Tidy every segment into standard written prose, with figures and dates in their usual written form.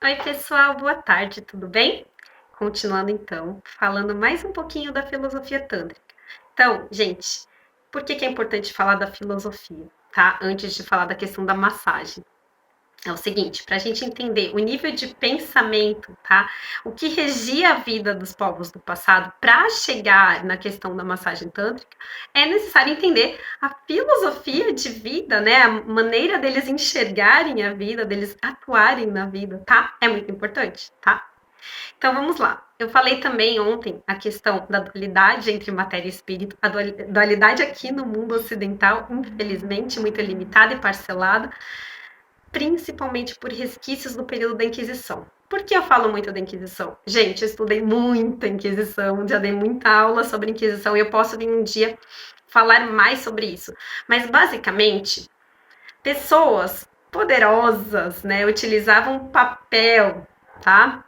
Oi, pessoal, boa tarde, tudo bem? Continuando então, falando mais um pouquinho da filosofia tântrica. Então, gente, por que é importante falar da filosofia, tá? Antes de falar da questão da massagem. É o seguinte, para a gente entender o nível de pensamento, tá? O que regia a vida dos povos do passado para chegar na questão da massagem tântrica, é necessário entender a filosofia de vida, né? A maneira deles enxergarem a vida, deles atuarem na vida, tá? É muito importante, tá? Então vamos lá. Eu falei também ontem a questão da dualidade entre matéria e espírito, a dualidade aqui no mundo ocidental, infelizmente, muito limitada e parcelada, principalmente por resquícios do período da Inquisição. Por que eu falo muito da Inquisição? Gente, eu estudei muita Inquisição, já dei muita aula sobre Inquisição e eu posso vir um dia falar mais sobre isso. Mas basicamente, pessoas poderosas, né, utilizavam papel, tá?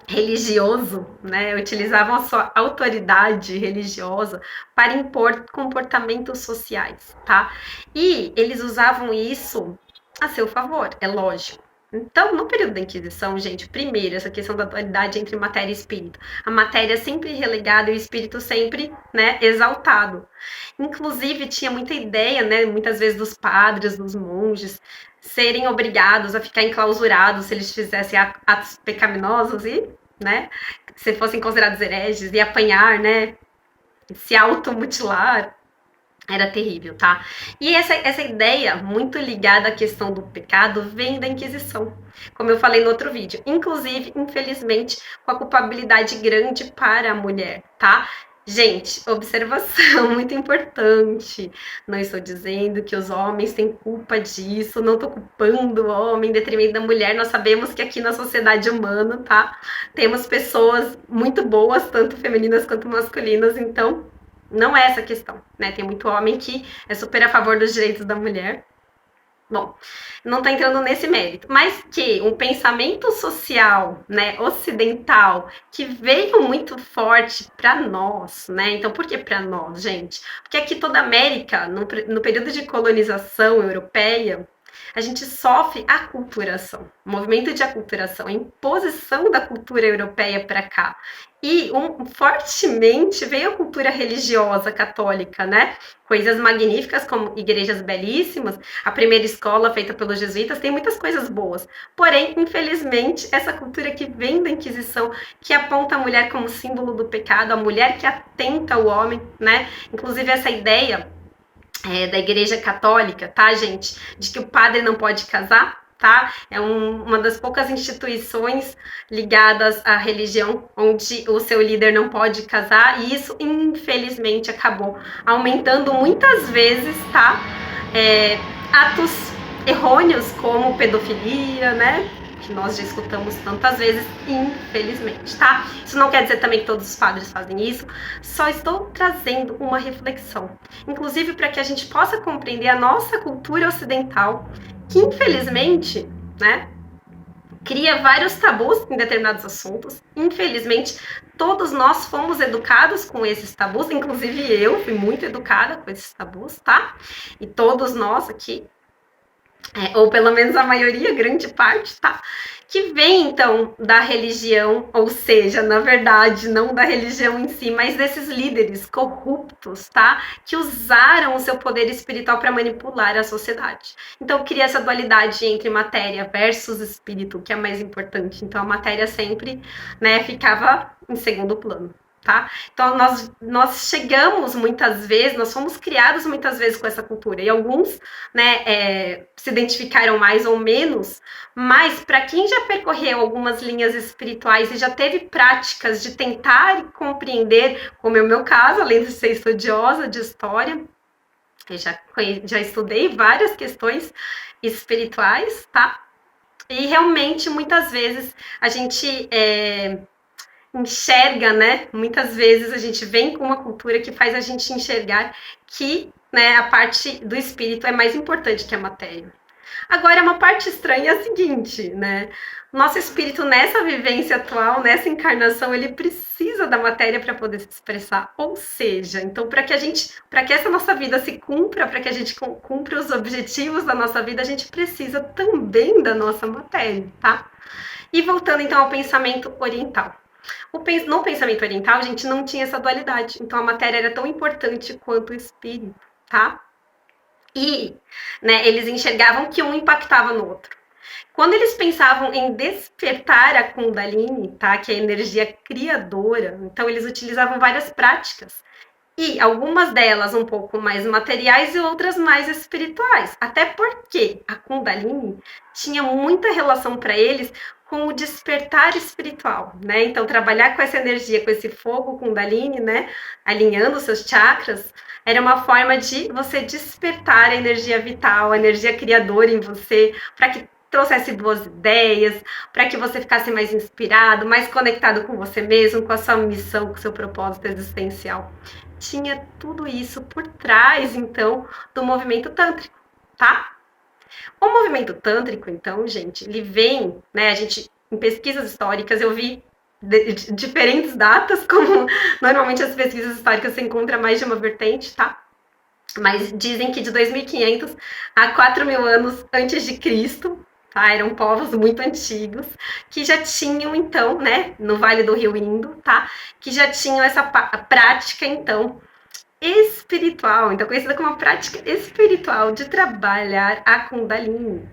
Religioso, né, utilizavam a sua autoridade religiosa para impor comportamentos sociais, tá? E eles usavam isso a seu favor, é lógico. Então, no período da Inquisição, gente, primeiro, essa questão da dualidade entre matéria e espírito. A matéria sempre relegada e o espírito sempre, né, exaltado. Inclusive, tinha muita ideia, né, muitas vezes dos padres, dos monges, serem obrigados a ficar enclausurados se eles fizessem atos pecaminosos e, né, se fossem considerados hereges e apanhar, né, se automutilar. Era terrível, tá? E essa ideia, muito ligada à questão do pecado, vem da Inquisição, como eu falei no outro vídeo. Inclusive, infelizmente, com a culpabilidade grande para a mulher, tá? Gente, observação muito importante. Não estou dizendo que os homens têm culpa disso, não estou culpando o homem em detrimento da mulher. Nós sabemos que aqui na sociedade humana, tá? Temos pessoas muito boas, tanto femininas quanto masculinas, então não é essa a questão, né? Tem muito homem que é super a favor dos direitos da mulher. Bom, não está entrando nesse mérito, mas que um pensamento social, né, ocidental, que veio muito forte para nós, né? Então, por que para nós, gente? Porque aqui toda a América, no período de colonização europeia, a gente sofre aculturação, o movimento de aculturação, a imposição da cultura europeia para cá. E fortemente veio a cultura religiosa católica, né? Coisas magníficas, como igrejas belíssimas, a primeira escola feita pelos jesuítas, tem muitas coisas boas. Porém, infelizmente, essa cultura que vem da Inquisição, que aponta a mulher como símbolo do pecado, a mulher que atenta ao homem, né? Inclusive essa ideia da Igreja Católica, tá, gente? De que o padre não pode casar, tá? É uma das poucas instituições ligadas à religião onde o seu líder não pode casar, e isso, infelizmente, acabou aumentando muitas vezes, tá? Atos errôneos como pedofilia, né? Que nós já escutamos tantas vezes, infelizmente, tá? Isso não quer dizer também que todos os padres fazem isso, só estou trazendo uma reflexão, inclusive para que a gente possa compreender a nossa cultura ocidental, que infelizmente, né, cria vários tabus em determinados assuntos. Infelizmente, todos nós fomos educados com esses tabus, inclusive eu fui muito educada com esses tabus, tá? E todos nós aqui, ou pelo menos a maioria, grande parte, tá? Que vem então da religião, ou seja, na verdade, não da religião em si, mas desses líderes corruptos, tá? Que usaram o seu poder espiritual para manipular a sociedade. Então, cria essa dualidade entre matéria versus espírito, que é mais importante. Então, a matéria sempre, né, ficava em segundo plano. Tá? Então, nós chegamos muitas vezes, nós fomos criados muitas vezes com essa cultura, e alguns, né, se identificaram mais ou menos, mas para quem já percorreu algumas linhas espirituais e já teve práticas de tentar compreender, como é o meu caso, além de ser estudiosa de história, eu já estudei várias questões espirituais, tá? E realmente, muitas vezes, a gente enxerga, né? Muitas vezes a gente vem com uma cultura que faz a gente enxergar que, né, a parte do espírito é mais importante que a matéria. Agora, uma parte estranha é a seguinte, né? Nosso espírito nessa vivência atual, nessa encarnação, ele precisa da matéria para poder se expressar. Ou seja, então para que essa nossa vida se cumpra, para que a gente cumpra os objetivos da nossa vida, a gente precisa também da nossa matéria, tá? E voltando então ao pensamento oriental. No pensamento oriental, a gente não tinha essa dualidade. Então a matéria era tão importante quanto o espírito, tá? E, né, eles enxergavam que um impactava no outro. Quando eles pensavam em despertar a Kundalini, tá, que é a energia criadora, então eles utilizavam várias práticas. E algumas delas um pouco mais materiais e outras mais espirituais. Até porque a Kundalini tinha muita relação para eles com o despertar espiritual, né? Então trabalhar com essa energia, com esse fogo Kundalini, né, alinhando seus chakras, era uma forma de você despertar a energia vital, a energia criadora em você, para que trouxesse boas ideias, para que você ficasse mais inspirado, mais conectado com você mesmo, com a sua missão, com o seu propósito existencial. Tinha tudo isso por trás, então, do movimento tântrico, tá? O movimento tântrico, então, gente, ele vem, né, a gente, em pesquisas históricas, eu vi diferentes datas, como normalmente as pesquisas históricas se encontram mais de uma vertente, tá? Mas dizem que de 2500 a 4000 anos antes de Cristo, tá? Eram povos muito antigos que já tinham então, né, no Vale do Rio Indo, tá? Que já tinham essa prática então espiritual, então conhecida como a prática espiritual de trabalhar a Kundalini.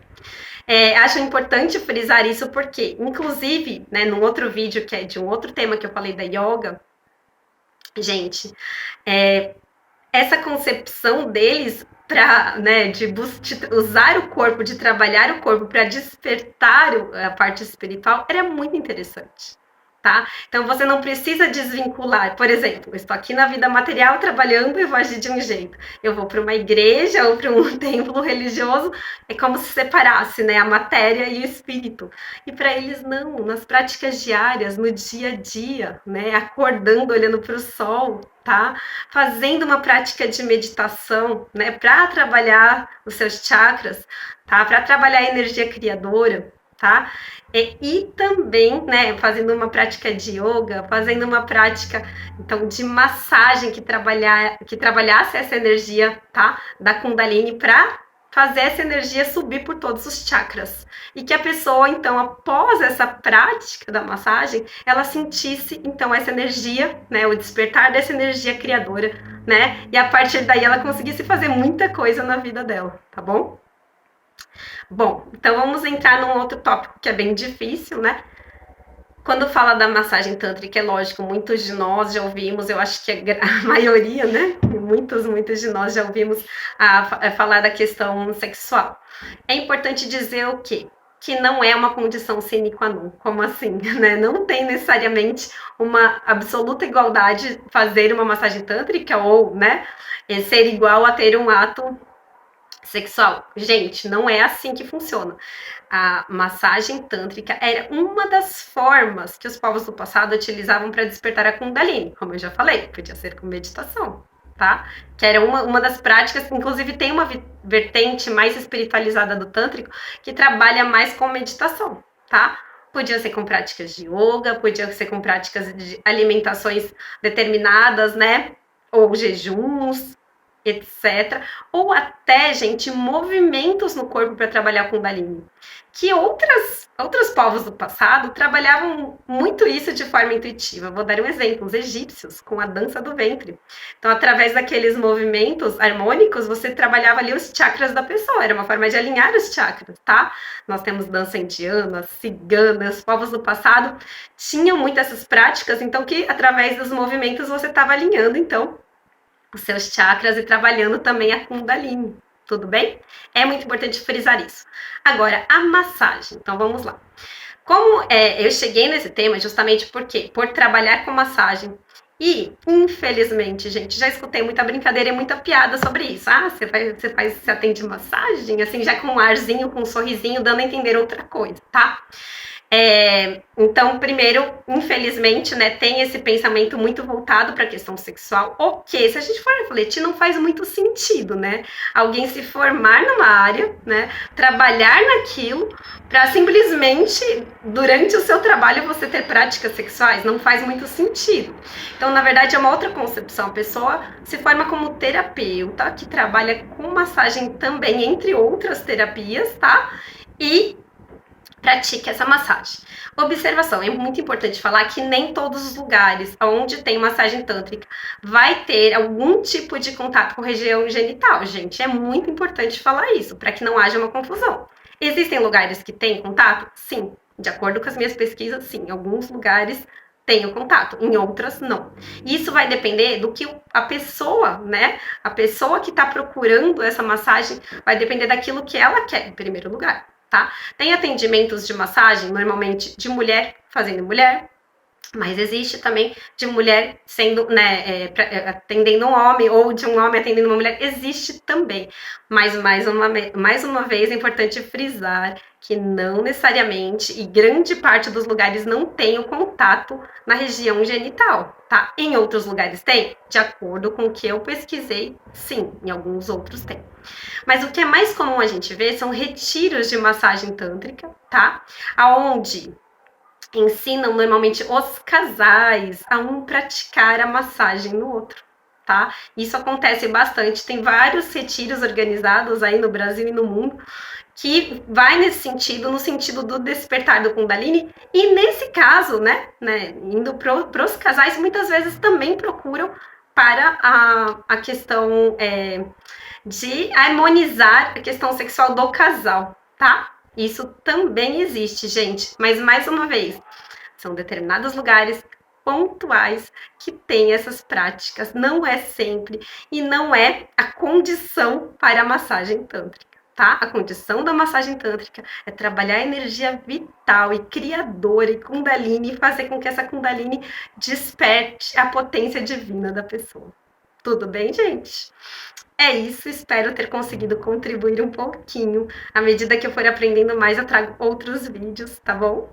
Acho importante frisar isso porque, inclusive, né, num outro vídeo que é de um outro tema que eu falei da yoga, gente, essa concepção deles para, né, de usar o corpo, de trabalhar o corpo para despertar a parte espiritual era muito interessante. Tá? Então você não precisa desvincular. Por exemplo, eu estou aqui na vida material trabalhando e vou agir de um jeito. Eu vou para uma igreja ou para um templo religioso, é como se separasse, né, a matéria e o espírito. E para eles não, nas práticas diárias, no dia a dia, né, acordando, olhando para o sol, tá? Fazendo uma prática de meditação, né, para trabalhar os seus chakras, tá? Para trabalhar a energia criadora, tá? E também, né, fazendo uma prática de yoga, fazendo uma prática, então, de massagem que trabalhasse essa energia, tá, da Kundalini para fazer essa energia subir por todos os chakras. E que a pessoa, então, após essa prática da massagem, ela sentisse, então, essa energia, né, o despertar dessa energia criadora, né, e a partir daí ela conseguisse fazer muita coisa na vida dela, tá bom? Bom, então vamos entrar num outro tópico que é bem difícil, né? Quando fala da massagem tântrica, é lógico, muitos de nós já ouvimos, eu acho que a maioria, né? Muitos de nós já ouvimos a falar da questão sexual. É importante dizer o quê? Que não é uma condição sine qua non. Como assim? Né? Não tem necessariamente uma absoluta igualdade fazer uma massagem tântrica ou, né, ser igual a ter um ato sexual. Gente, não é assim que funciona. A massagem tântrica era uma das formas que os povos do passado utilizavam para despertar a Kundalini, como eu já falei, podia ser com meditação, tá? Que era uma das práticas, inclusive tem uma vertente mais espiritualizada do tântrico que trabalha mais com meditação, tá? Podia ser com práticas de yoga, podia ser com práticas de alimentações determinadas, né? Ou jejuns, etc. Ou até, gente, movimentos no corpo para trabalhar com Kundalini. Que outros povos do passado trabalhavam muito isso de forma intuitiva. Vou dar um exemplo: os egípcios, com a dança do ventre. Então, através daqueles movimentos harmônicos, você trabalhava ali os chakras da pessoa. Era uma forma de alinhar os chakras, tá? Nós temos dança indiana, cigana, os povos do passado tinham muito essas práticas, então que através dos movimentos você estava alinhando, então, os seus chakras e trabalhando também a Kundalini, tudo bem? É muito importante frisar isso. Agora, a massagem, então vamos lá. Como eu cheguei nesse tema justamente porque por trabalhar com massagem e, infelizmente, gente, já escutei muita brincadeira e muita piada sobre isso. Ah, você atende massagem, assim, já com um arzinho, com um sorrisinho, dando a entender outra coisa, tá? Então, primeiro, infelizmente, né, tem esse pensamento muito voltado para a questão sexual. Ok, se a gente for refletir, não faz muito sentido, né? Alguém se formar numa área, né, trabalhar naquilo, para simplesmente, durante o seu trabalho, você ter práticas sexuais. Não faz muito sentido. Então, na verdade, é uma outra concepção. A pessoa se forma como terapeuta, que trabalha com massagem também, entre outras terapias, tá? E pratique essa massagem. Observação, é muito importante falar que nem todos os lugares onde tem massagem tântrica vai ter algum tipo de contato com região genital, gente. É muito importante falar isso, para que não haja uma confusão. Existem lugares que têm contato? Sim. De acordo com as minhas pesquisas, sim. Em alguns lugares tem o contato, em outras não. Isso vai depender do que a pessoa, né? A pessoa que está procurando essa massagem vai depender daquilo que ela quer, em primeiro lugar. Tá? Tem atendimentos de massagem, normalmente de mulher fazendo mulher, mas existe também de mulher sendo, né, atendendo um homem, ou de um homem atendendo uma mulher, existe também. Mas mais uma vez é importante frisar que não necessariamente, e grande parte dos lugares não tem o contato na região genital, tá? Em outros lugares tem? De acordo com o que eu pesquisei, sim, em alguns outros tem. Mas o que é mais comum a gente ver são retiros de massagem tântrica, tá? Aonde ensinam normalmente os casais a um praticar a massagem no outro, tá? Isso acontece bastante, tem vários retiros organizados aí no Brasil e no mundo que vai nesse sentido, no sentido do despertar do Kundalini, e nesse caso, né indo para os casais, muitas vezes também procuram para a questão de harmonizar a questão sexual do casal, tá? Isso também existe, gente, mas mais uma vez, são determinados lugares pontuais que têm essas práticas, não é sempre e não é a condição para a massagem tântrica, tá? A condição da massagem tântrica é trabalhar a energia vital e criadora e Kundalini e fazer com que essa Kundalini desperte a potência divina da pessoa. Tudo bem, gente? É isso, espero ter conseguido contribuir um pouquinho. À medida que eu for aprendendo mais, eu trago outros vídeos, tá bom?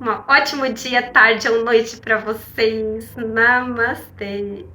Um ótimo dia, tarde ou noite para vocês. Namastê!